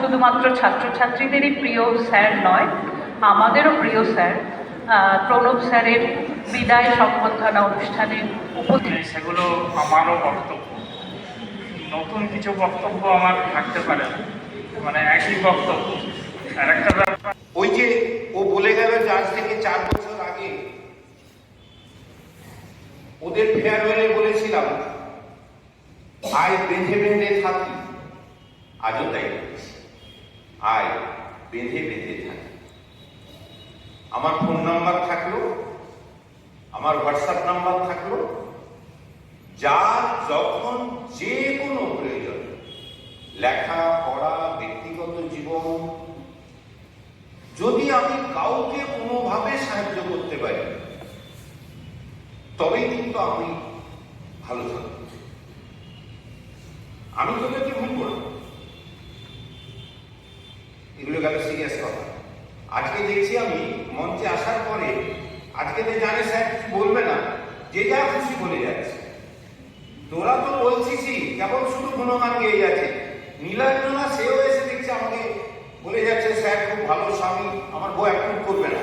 শুধুমাত্র ছাত্রছাত্রীদেরই প্রিয় স্যার নয়, আমাদেরও প্রিয় স্যার প্রণব স্যারের বিদায় সংবর্ধনা অনুষ্ঠানে সেগুলো আমারও বক্তব্য। নতুন কিছু বক্তব্য আমার থাকতে পারে না, মানে একই বক্তব্য। আর একটা ব্যাপার, ওই যে ও বলে গেল যে আজ থেকে 4 বছর আগে ওদের ফেয়ারওয়েলে বলেছিলাম আয় বেঁধে বেঁধে থাকি, আজও তাই আয় বেঁধে বেঁধে থাকি। আমার ফোন নাম্বার থাকলো, আমার হোয়াটসঅ্যাপ নাম্বার থাকলো, যার যখন যে কোনো প্রয়োজন, লেখা পড়া, ব্যক্তিগত জীবন, যদি আমি কাউকে কোনোভাবে সাহায্য করতে পারি তবেই কিন্তু আমি ভালো থাকব। আমি তোদেরকে ভুল করব, এগুলো গেল সিরিয়াস কথা। আজকে দেখছি আমি মঞ্চে আসার পরে, আজকে তো জানে স্যার কিছু বলবে না, যে যা খুশি বলে যাচ্ছে। তোরা তো বলছিসই, কেবল শুধু গুণগান গেয়ে যাচ্ছে। নীলাঞ্জনা সেও এসে দেখছে আমাকে বলে যাচ্ছে স্যার খুব ভালো স্বামী, আমার বউ অ্যাপ্রুভ করবে না,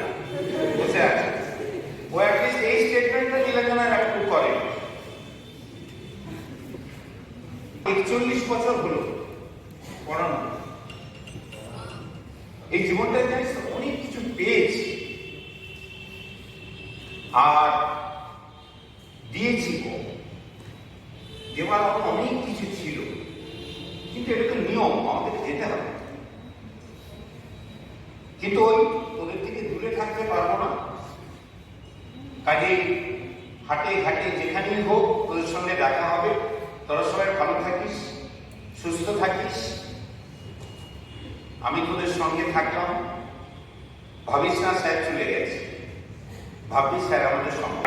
বসে আছে। ও অ্যাটলিস্ট এই স্টেটমেন্টটা নীলাঞ্জনা অ্যাপ্রুভ করে। 41 বছর হলো পড়ানো, এই জীবনটায় জানিস অনেক কিছু পেয়েছি আর দিয়েছি। দেওয়ার অনেক কিছু ছিল, কিন্তু এটা তো নিয়ম, আমাদের যেতে হবে। কিন্তু ওই তোদের থেকে দূরে থাকতে পারবো না, কাজেই হাটে ঘাটে যেখানেই হোক তোদের সঙ্গে দেখা হবে। তোরা সবাই ভালো থাকিস, সুস্থ থাকিস, আমি তোদের সঙ্গে থাকলাম। ভাবিস না স্যার চলে গেছে, ভাববি স্যার আমাদের সঙ্গে।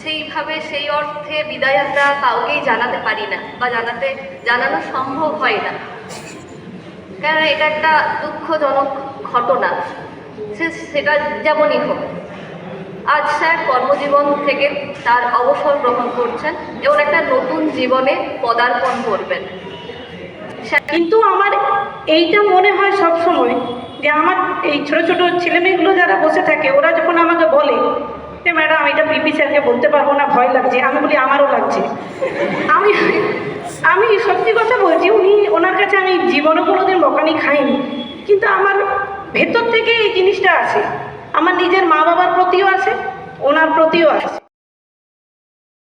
সেইভাবে সেই অর্থে বিদায় আমরা কাউকেই জানাতে পারি না বা জানানো সম্ভব হয় না, কারণ এটা একটা দুঃখজনক ঘটনা। সেটা যেমনই হোক, আজ স্যার কর্মজীবন থেকে তার অবসর গ্রহণ করছেন এবং একটা নতুন জীবনে পদার্পণ করবেন। কিন্তু আমার এইটা মনে হয় সবসময় যে আমার এই ছোট ছোট ছেলেমেয়েগুলো যারা বসে থাকে, ওরা যখন আমাকে বলে যে ম্যাডাম এটা পিপি স্যারকে বলতে পারবো না, ভয় লাগছে, আমি বলি আমারও লাগছে। আমি সত্যি কথা বলছি, ওনার কাছে আমি জীবনে কোনোদিন বকানি খাইনি, কিন্তু আমার ভেতর থেকে এই জিনিসটা আছে, আমার নিজের মা বাবার প্রতিও আছে, ওনার প্রতিও আছে।